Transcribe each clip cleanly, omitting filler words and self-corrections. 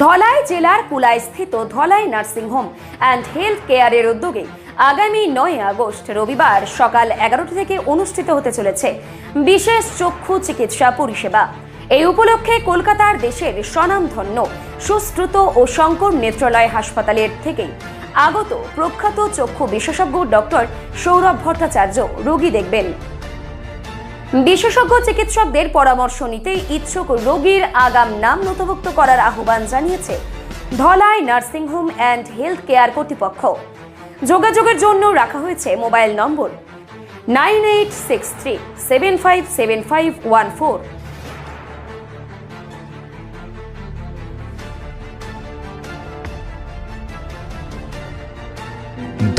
ধলাই জেলার কুলাইস্থিত Dhalai nursing home and health কেয়ারের উদ্যোগে আগামী 9 আগস্ট রবিবার সকাল 11টা থেকে অনুষ্ঠিত হতে চলেছে বিশেষ চক্ষু চিকিৎসা পরিষেবা। এই উপলক্ষে কলকাতার দেশের স্বনামধন্য সুশ্রুত ও শঙ্কর নেত্রালয় হাসপাতালের থেকে আগত প্রখ্যাত চক্ষু বিশেষজ্ঞ ডক্টর সৌরভ ভট্টাচার্য রোগী দেখবেন। বিশেষজ্ঞ চিকিৎসকদের পরামর্শ নিতে ইচ্ছুক রোগীর আগাম নাম নথিভুক্ত করার আহ্বান জানিয়েছে Dhalai nursing home and health care কর্তৃপক্ষ। যোগাযোগের জন্য রাখা হয়েছে মোবাইল নম্বর 9863757514।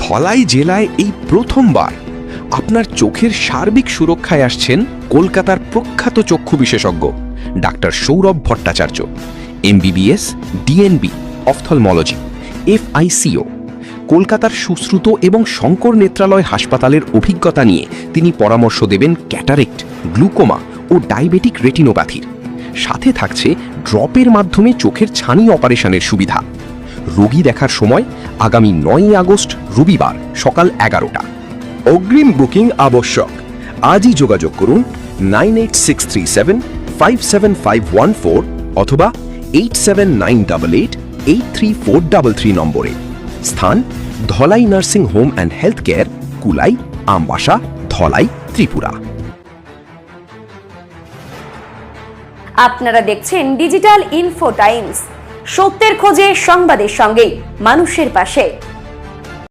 ধলাই জেলায় এই প্রথমবার আপনার চোখের সার্বিক সুরক্ষায় আসছেন কলকাতার প্রখ্যাত চক্ষু বিশেষজ্ঞ doctor Sourav Bhattacharya, MBBS, DNB, ophthalmology, FICO। কলকাতার সুশ্রুত এবং শঙ্কর নেত্রালয় হাসপাতালের অভিজ্ঞতা নিয়ে তিনি পরামর্শ দেবেন ক্যাটারেক্ট, গ্লুকোমা ও ডায়াবেটিক রেটিনোপ্যাথির। সাথে থাকছে ড্রপের মাধ্যমে চোখের ছানি অপারেশনের সুবিধা। রোগী দেখার সময় আগামী 9 আগস্ট রবিবার সকাল 11টা। অগ্রিম বুকিং আবশ্যক। আজই যোগাযোগ করুন 9863757514 অথবা 8798883433 নম্বরে। স্থান Dhalai nursing home and health care, Kulai, Ambassa, Dhalai, Tripura. আপনারা দেখছেন ডিজিটাল ইনফো টাইমস, সত্যের খোঁজে সংবাদের সঙ্গে মানুষের পাশে।